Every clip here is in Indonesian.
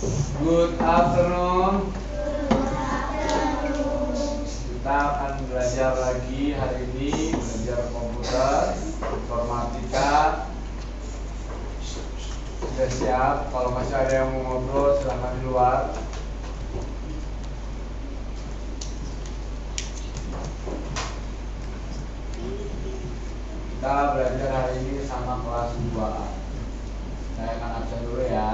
Good afternoon. Kita akan belajar lagi hari ini, belajar komputer, informatika. Sudah siap? Kalau masih ada yang mau ngobrol, silahkan di luar. Kita belajar hari ini sama kelas 2A. Saya akan absen dulu ya.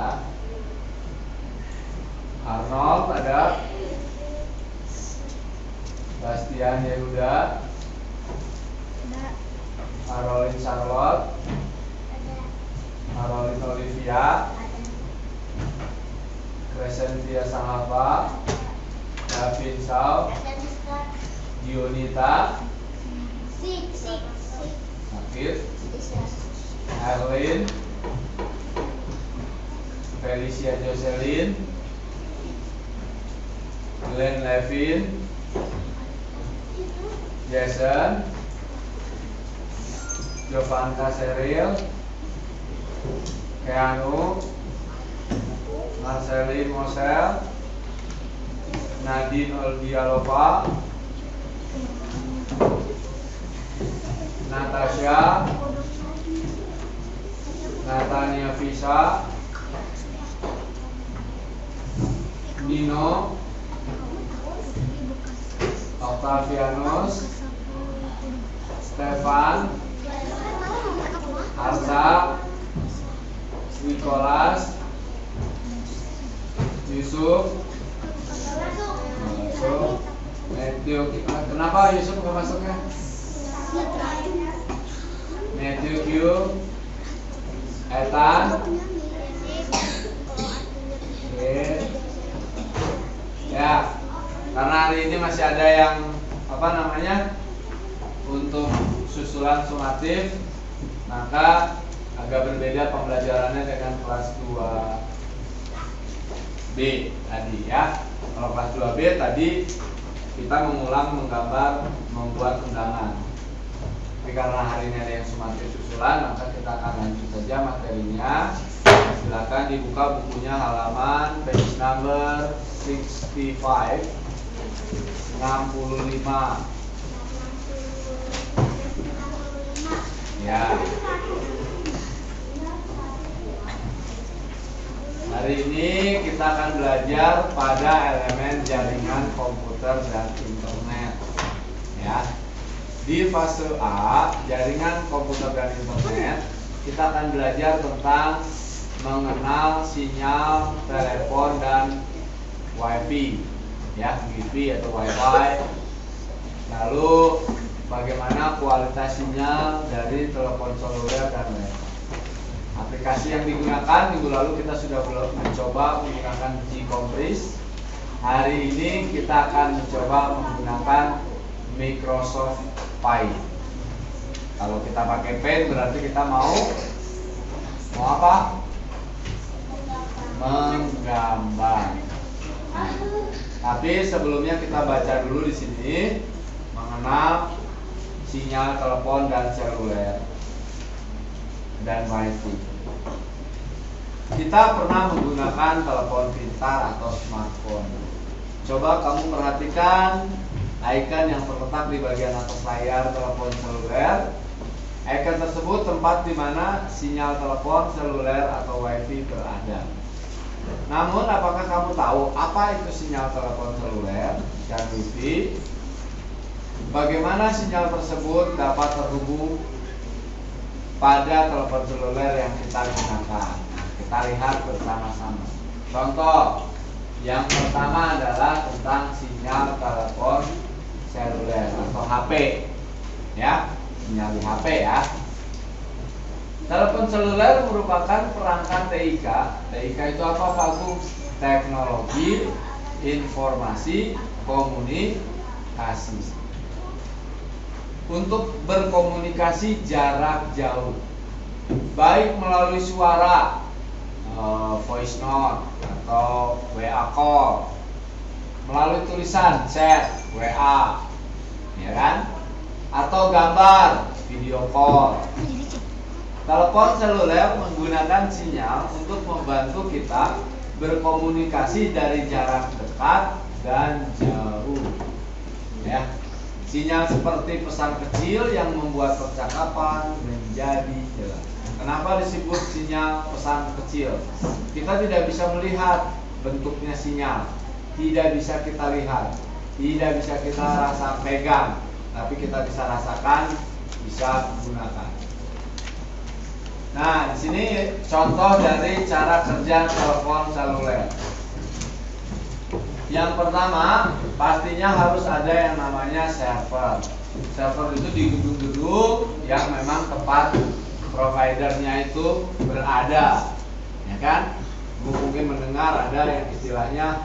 Arnold ada, Bastian Yehuda, Caroline Charlotte, Caroline Olivia, Crescentia Sangapa, Davin Shaw, Dionita, Sakit, Erlin, Felicia Jocelyn, Glenn Levin, Jason, Jovanka Seril, Keanu, Marceline Mosel, Nadine Olgialova, Natasha, Natania Visa, Nino, Octavianus, Stefan, Arsa, Nicholas, Yusuf, Matthew. Kenapa Yusuf nggak masuknya? Matthew Q, Ethan, oke. Ya, karena hari ini masih ada yang untuk susulan sumatif, maka agak berbeda pembelajarannya dengan kelas 2B tadi ya. Kalau kelas 2B tadi kita mengulang, menggambar, membuat undangan. Tapi karena hari ini ada yang sumatif susulan, maka kita akan lanjut saja materinya. Silakan dibuka bukunya halaman page number 65. Ya. Hari ini kita akan belajar pada elemen jaringan komputer dan internet. Ya. Di fase A, jaringan komputer dan internet, kita akan belajar tentang mengenal sinyal telepon dan WiFi. Ya, WiFi atau Wi-Fi. Lalu bagaimana kualitas sinyal dari telepon seluler dan web. Aplikasi yang digunakan minggu lalu kita sudah mencoba menggunakan Gcompris. Hari ini kita akan mencoba menggunakan Microsoft Paint. Kalau kita pakai Paint berarti kita mau apa? Menggambar. Tapi sebelumnya kita baca dulu di sini mengenal sinyal telepon dan seluler dan WiFi. Kita pernah menggunakan telepon pintar atau smartphone. Coba kamu perhatikan icon yang terletak di bagian atas layar telepon seluler. Icon tersebut tempat di mana sinyal telepon seluler atau WiFi berada. Namun, apakah kamu tahu apa itu sinyal telepon seluler dan WiFi? Bagaimana sinyal tersebut dapat terhubung pada telepon seluler yang kita gunakan? Kita lihat bersama-sama. Contoh yang pertama adalah tentang sinyal telepon seluler atau HP. Ya, sinyal di HP ya. Telepon seluler merupakan perangkat TIK. TIK itu apa, Pak Agung? Teknologi Informasi Komunikasi. Untuk berkomunikasi jarak jauh, baik melalui suara, voice note atau WA call, melalui tulisan chat, WA, ya kan? Atau gambar, video call. Telepon seluler menggunakan sinyal untuk membantu kita berkomunikasi dari jarak dekat dan jauh. Ya. Sinyal seperti pesan kecil yang membuat percakapan menjadi jelas. Kenapa disebut sinyal pesan kecil? Kita tidak bisa melihat bentuknya sinyal, tidak bisa kita lihat, tidak bisa kita rasa pegang, tapi kita bisa rasakan, bisa gunakan. Nah, di sini contoh dari cara kerja telepon seluler. Yang pertama, pastinya harus ada yang namanya server. Server itu di gedung-gedung yang memang tempat providernya itu berada, ya kan? Mungkin mendengar ada yang istilahnya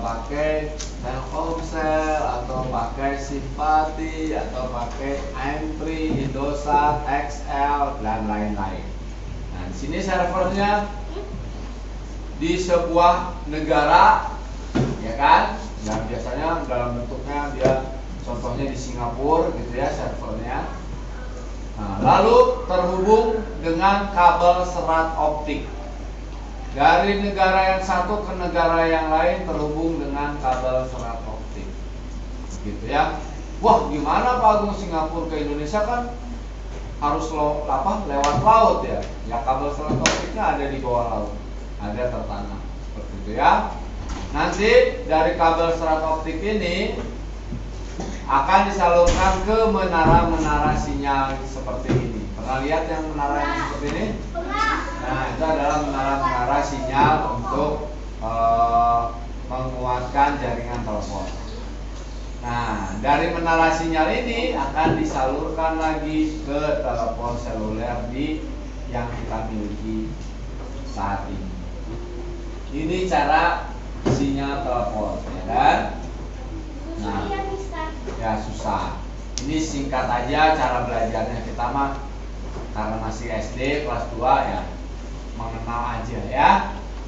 pakai Telkomsel atau pakai Simpati atau pakai Ampri, Indosat, XL dan lain-lain. Nah, di sini servernya di sebuah negara, ya kan? Yang biasanya dalam bentuknya dia contohnya di Singapura gitu ya servernya. Nah, lalu terhubung dengan kabel serat optik. Dari negara yang satu ke negara yang lain terhubung dengan kabel serat optik. Gitu ya. Wah, gimana Pak Agung, Singapura ke Indonesia kan harus lewat laut ya. Ya kabel serat optiknya ada di bawah laut. Ada tertanam. Seperti itu ya. Nanti dari kabel serat optik ini akan disalurkan ke menara-menara sinyal seperti ini. Pernah lihat yang menara yang seperti ini? Nah, itu adalah menara-menara sinyal untuk menguatkan jaringan telepon. Nah, dari menara sinyal ini akan disalurkan lagi ke telepon seluler yang kita miliki saat ini. Ini cara sinyal telepon, ya kan? Nah, ya susah. Ini singkat aja cara belajarnya, kita mah karena masih SD kelas 2 ya, mengenal aja ya.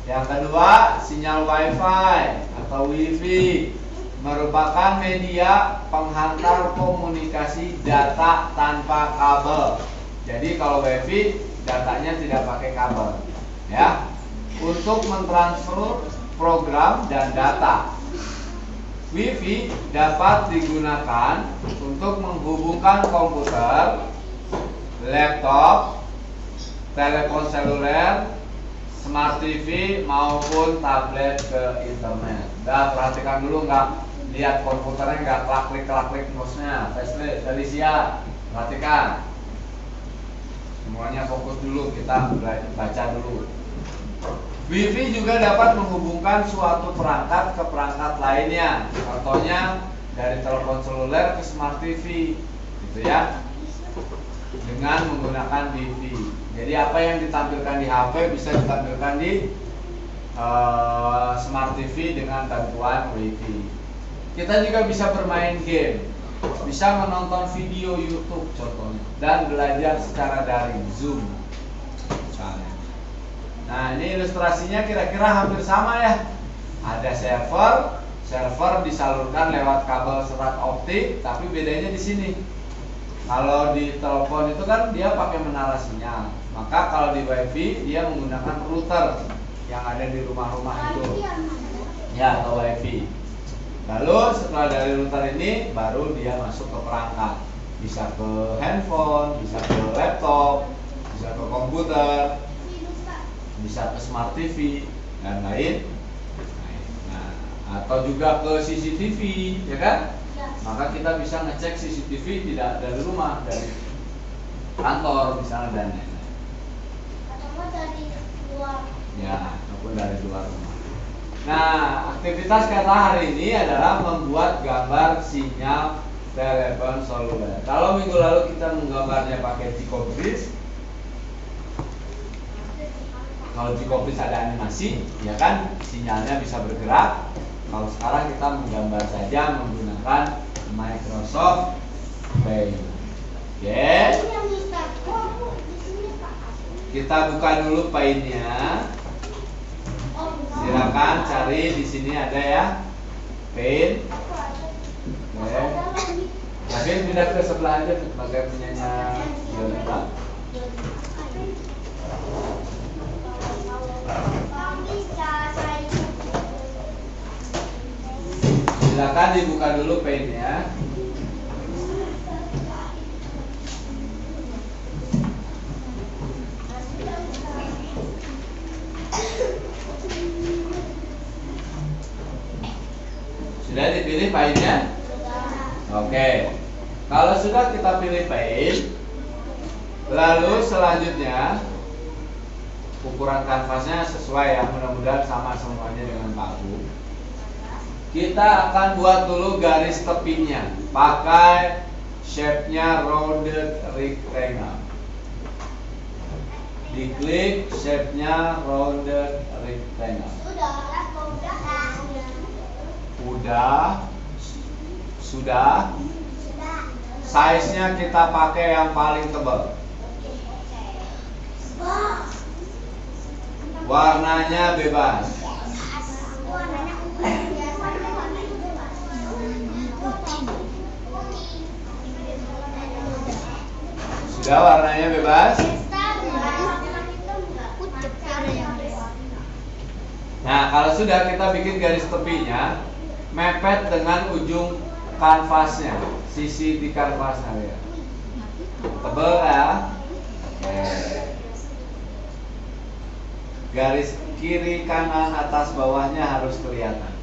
Yang kedua, sinyal WiFi atau WiFi merupakan media penghantar komunikasi data tanpa kabel. Jadi kalau WiFi datanya tidak pakai kabel, ya. Untuk mentransfer program dan data. WiFi dapat digunakan untuk menghubungkan komputer, laptop, telepon seluler, smart TV maupun tablet ke internet. Perhatikan dulu, nggak lihat komputernya, nggak klik mouse-nya. Felicia, perhatikan. Semuanya fokus dulu, kita baca dulu. WiFi juga dapat menghubungkan suatu perangkat ke perangkat lainnya. Contohnya dari telepon seluler ke smart TV, gitu ya. Dengan menggunakan WiFi. Jadi apa yang ditampilkan di HP bisa ditampilkan di smart TV dengan bantuan WiFi. Kita juga bisa bermain game, bisa menonton video YouTube contohnya, dan belajar secara daring, Zoom misalnya. Nah, ini ilustrasinya kira-kira hampir sama ya. Ada server disalurkan lewat kabel serat optik, tapi bedanya di sini. Kalau di telepon itu kan dia pakai menara sinyal. Maka kalau di WiFi dia menggunakan router yang ada di rumah-rumah itu. Ya, atau WiFi. Lalu setelah dari router ini baru dia masuk ke perangkat. Bisa ke handphone, bisa ke laptop, bisa ke komputer, bisa ke smart TV dan lain. Nah, atau juga ke CCTV, ya kan? Maka kita bisa ngecek CCTV tidak dari rumah, dari kantor misalnya dan lain-lain. Atau dari luar. Ya, ataupun dari luar rumah. Nah, aktivitas kata hari ini adalah membuat gambar sinyal telepon seluler. Kalau minggu lalu kita menggambarnya pakai Gcobris. Kalau Gcobris ada animasi, ya kan, sinyalnya bisa bergerak. Kalau sekarang kita menggambar saja menggunakan Microsoft Paint. Oke. Kita buka dulu Paint-nya. Silakan cari, di sini ada ya, Paint. Oke. Tapi pindah ke sebelah aja, sebagai punyanya Yolanda. Silakan dibuka dulu paintnya. Sudah dipilih paintnya? Oke. Kalau sudah kita pilih paint, lalu selanjutnya ukuran kanvasnya sesuai ya, mudah-mudahan sama semuanya dengan Pak Bu. Kita akan buat dulu garis tepinya, pakai shape-nya rounded rectangle. Diklik shape-nya rounded rectangle. Sudah. Size-nya kita pakai yang paling tebal. Warnanya bebas. Sudah warnanya bebas. Nah, kalau sudah kita bikin garis tepinya mepet dengan ujung kanvasnya, sisi di kanvasnya ya. Tebal ya. Oke. Garis kiri, kanan, atas, bawahnya harus kelihatan.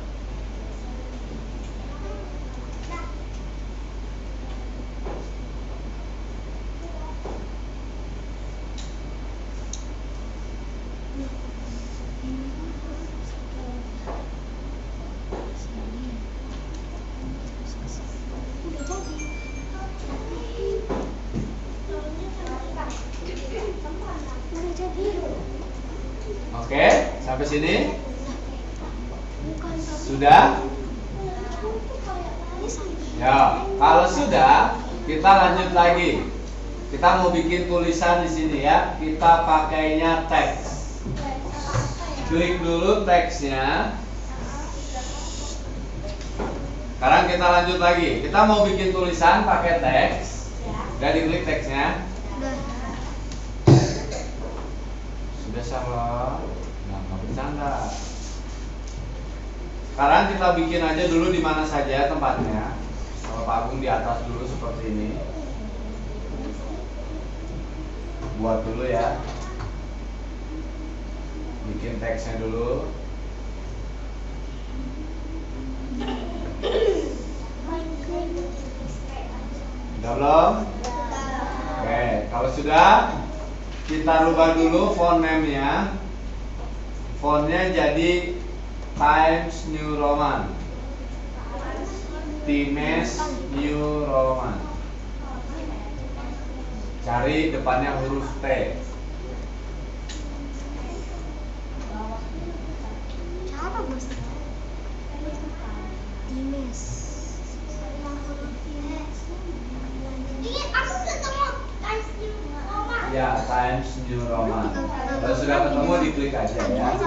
Oke, sampai sini? Sudah? Ya, kalau sudah, kita lanjut lagi. Kita mau bikin tulisan di sini ya. Kita pakainya teks. Klik dulu teksnya. Sekarang kita lanjut lagi. Kita mau bikin tulisan pakai teks. Udah diklik teksnya. Sudah salah. Nggak bercanda. Sekarang kita bikin aja dulu di mana saja tempatnya. Kalau Pak Agung di atas dulu seperti ini. Buat dulu ya. Bikin teksnya dulu. Sudah belum? Oke, kalau sudah kita rubah dulu font name-nya. Fontnya jadi Times New Roman. Times New Roman. Cari depannya huruf T. Cara bos. Times. Ini aku ketemu Times New Roman. Ya, Times New Roman. Kalau sudah ketemu diklik aja ya.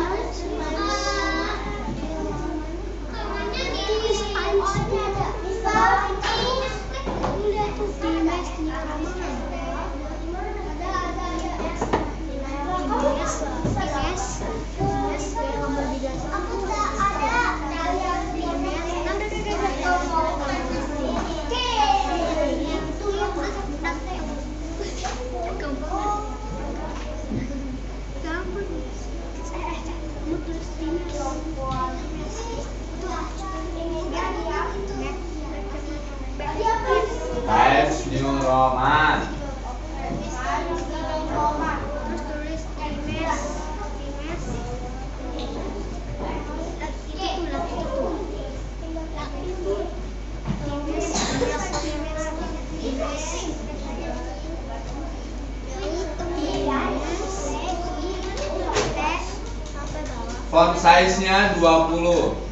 Times New Roman. Font size-nya 20.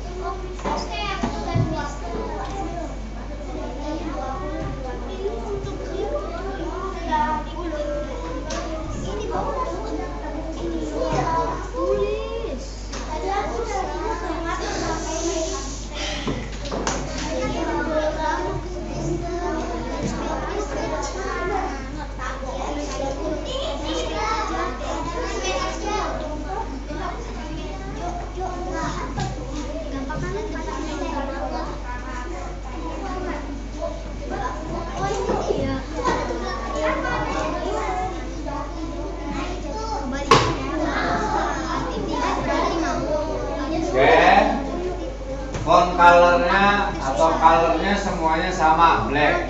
Font colornya atau colornya semuanya sama, black.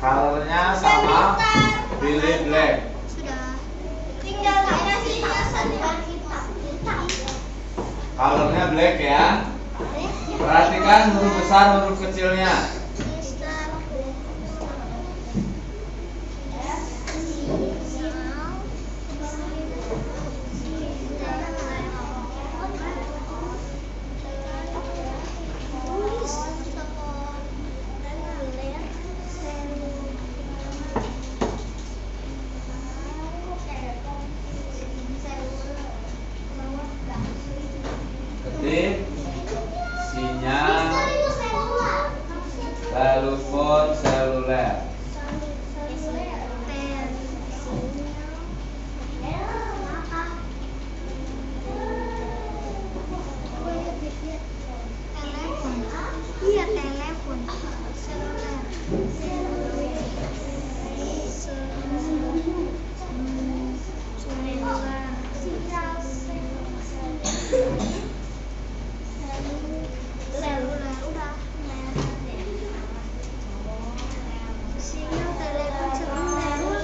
Colornya sama, pilih black. Sudah. Tinggal kasih hiasan kita. Colornya black ya. Perhatikan huruf besar, huruf kecilnya. Ketik sinyal telepon seluler. Iya, telepon seluler. Seluler udah. Sinyal telepon seluler.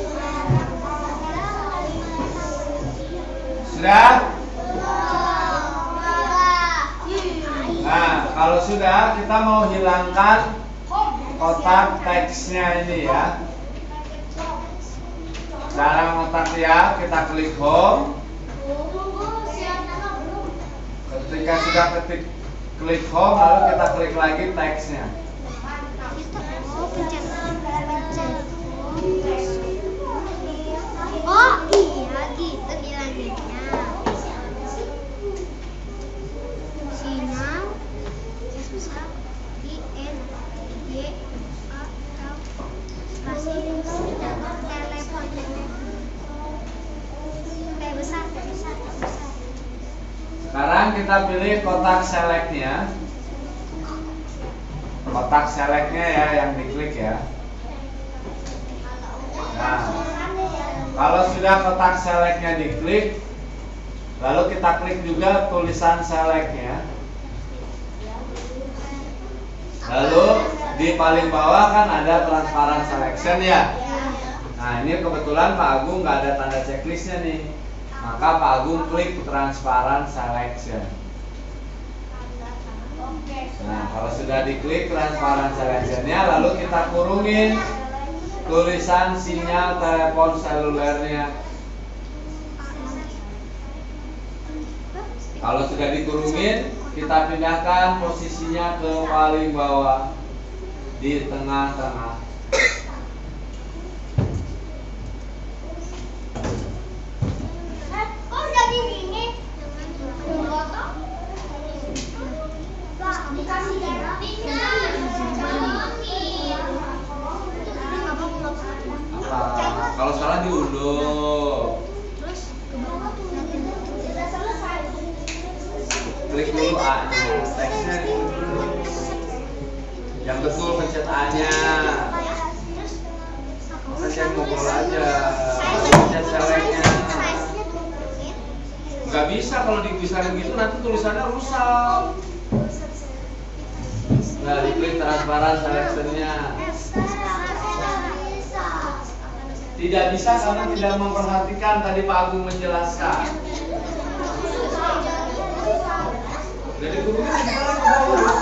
Sudah? Nah, kalau sudah kita mau hilangkan kotak teksnya ini ya. Cara ngotak ya, kita klik home. Ketika sudah klik home, lalu kita klik lagi teksnya. Pencet. Oh iya gitu bilangnya. Sinyal telepon. Sekarang kita pilih kotak selectnya. Kotak selectnya ya yang diklik ya. Nah, kalau sudah kotak selectnya diklik, lalu kita klik juga tulisan selectnya. Lalu di paling bawah kan ada transparan selection ya. Nah, ini kebetulan Pak Agung nggak ada tanda checklistnya nih. Maka Pak Agung klik transparan selection. Nah, kalau sudah diklik transparan selectionnya, lalu kita kurungin tulisan sinyal telepon selulernya. Kalau sudah dikurungin, kita pindahkan posisinya ke paling bawah di tengah-tengah. Kok udah dingin? Dikasih darah. Kalau salah diunduh. Klik dulu A-nya, teksnya dulu. Yang betul pencet A-nya. Pencet ngobrol aja. Pencet selectnya. Nggak bisa kalau dibisarin gitu, nanti tulisannya rusak. Nah, diklik transparan selectionnya. Tidak bisa karena tidak memperhatikan tadi Pak Agung menjelaskan. Jadi gurunya sekarang ke bawah.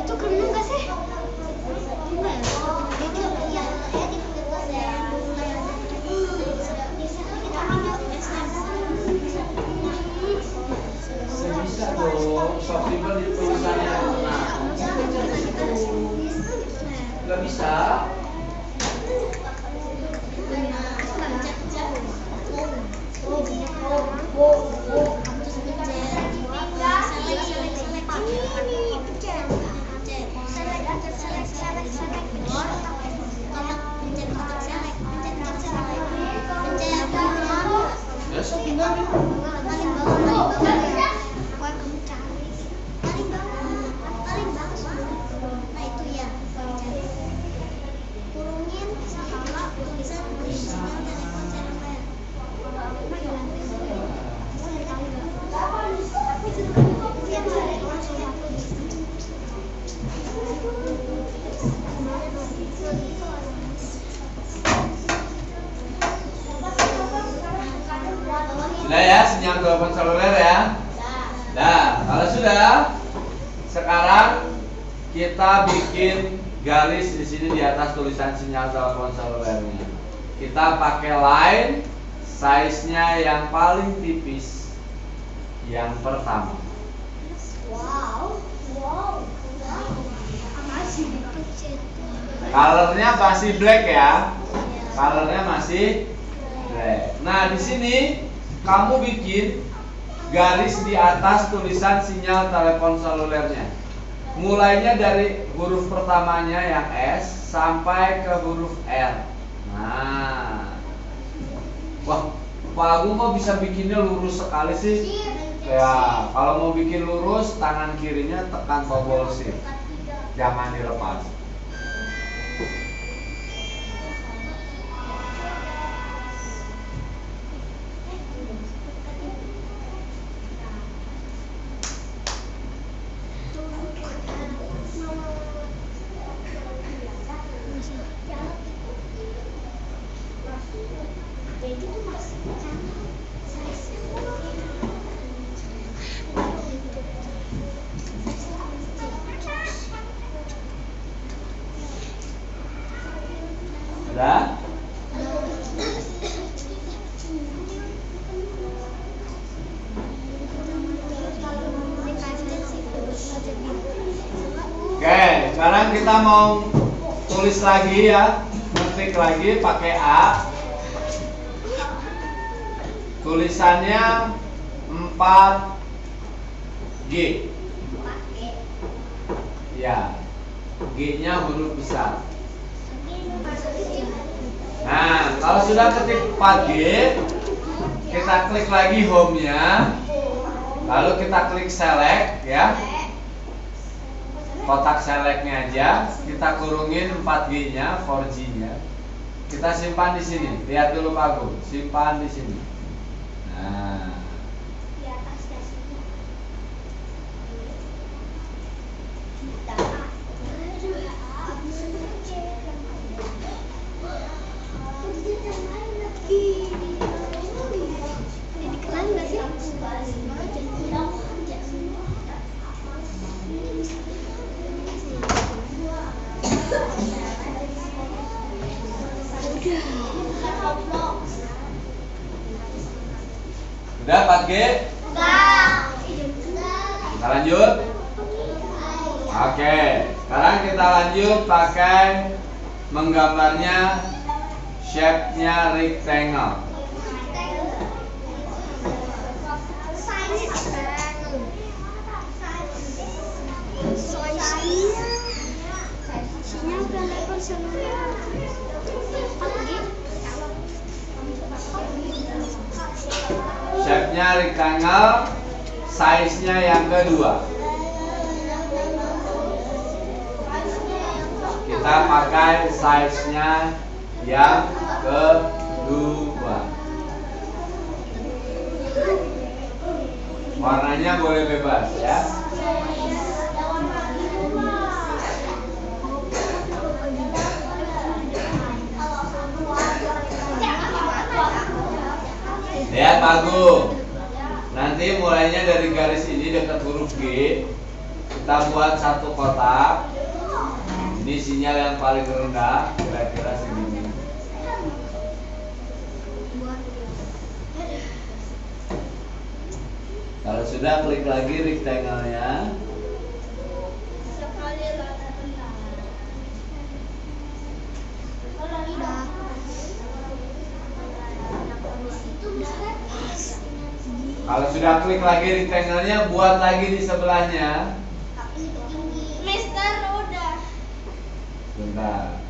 Itu keren nggak sih? Bisa dong, soft timbal di tulisannya. Nah, nggak bisa. Ya, soft timbal. seluler ya. Nah, kalau sudah, sekarang kita bikin garis di sini di atas tulisan sinyal telepon selulernya. Kita pakai line, size-nya yang paling tipis, yang pertama. Wow. Colornya masih black ya. Colornya masih black. Nah, di sini kamu bikin garis di atas tulisan sinyal telepon selulernya. Mulainya dari huruf pertamanya yang S sampai ke huruf R. Nah, wah, Pak Agung kok bisa bikinnya lurus sekali sih? Ya, kalau mau bikin lurus, tangan kirinya tekan tombol shift, jangan dilepas. Sudah? Oke, sekarang kita mau tulis lagi ya, ngetik lagi pakai A. Tulisannya 4G. Ya, G-nya huruf besar. Nah, kalau sudah ketik 4G, kita klik lagi home-nya. Lalu kita klik select ya. Kotak selectnya aja, kita kurungin 4G-nya, 4G-nya. Kita simpan di sini. Lihat dulu Pak Gu, simpan di sini. Nah, udah 4G? Kita lanjut. Oke, sekarang kita lanjut pakai menggambarnya shape-nya rectangle. Shape-nya rectangle, size-nya yang kedua. Kita pakai size-nya yang kedua. Warnanya boleh bebas ya. Lihat Pak Agung. Nanti mulainya dari garis ini dekat huruf G, kita buat satu kotak. Ini sinyal yang paling rendah, kira-kira segini. Kalau sudah, klik lagi rectangle-nya. Kalau sudah klik lagi rectangle-nya, buat lagi di sebelahnya. Mister udah. Bentar.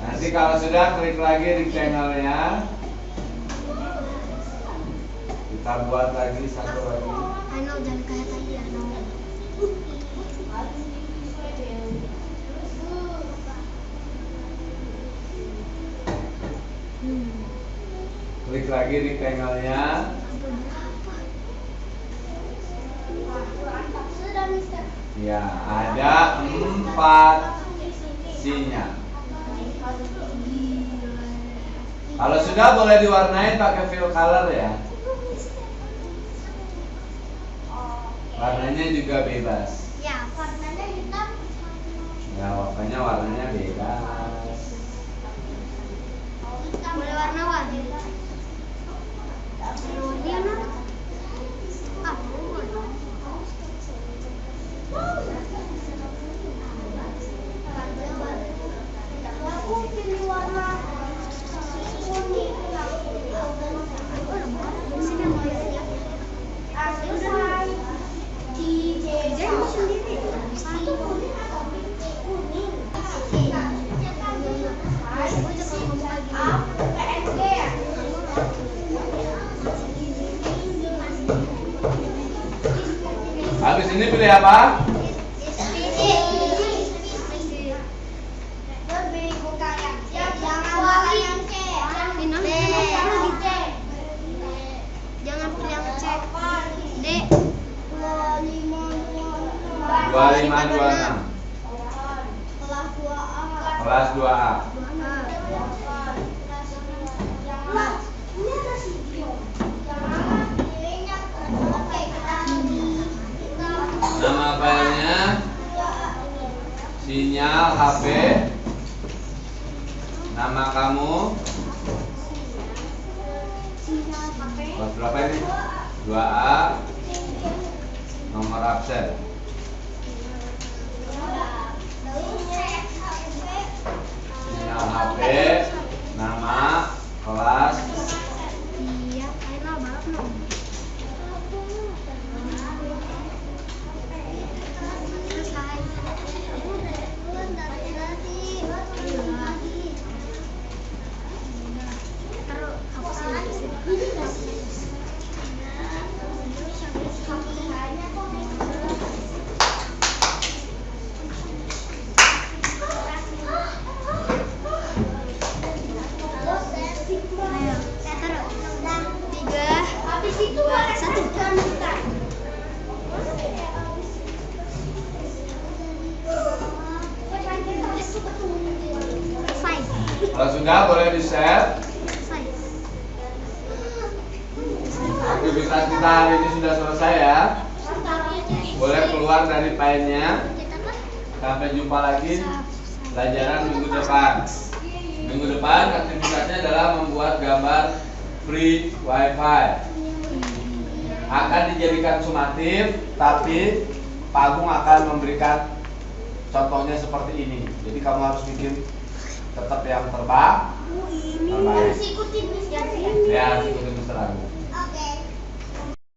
Nanti kalau sudah klik lagi rectangle-nya. Kita buat lagi satu lagi. Ano jangan kayak tadi ano. Klik lagi rectangle-nya. Sudah Mister. Ya, ada 4 sinyal. Kalau sudah boleh diwarnai pakai fill color ya. Warnanya juga bebas. Ya, warnanya hitam. Ya, warnanya bebas. Boleh warna-warni. Warna-warni mana? Ah, aku pilih warna kuning. Sendiri. Satu kuning atau kuning. Habis ini pilih apa? Jangan pilih yang C. D. 2526. Kelas 2A. Nama filenya sinyal HP. Nama kamu. Kelas berapa ini? 2A. Nomor absen. Sinyal HP, nama, kelas. Iya, ayo balap no. Selesai. Taruh hapusin lagi. Ayo, taruh. 3, 2, 1. Selesai. Kalau sudah boleh di-share. Selesai. Aktivitas kita hari ini sudah selesai ya. Boleh keluar dari filenya. Sampai jumpa lagi pelajaran minggu depan. Minggu depan aktivitasnya adalah membuat gambar free wifi. Akan dijadikan sumatif, tapi Pak Agung akan memberikan contohnya seperti ini. Jadi kamu harus bikin tetap yang terbaik. Ini harus ikutin Mister. Ya, ikutin Mister Agung.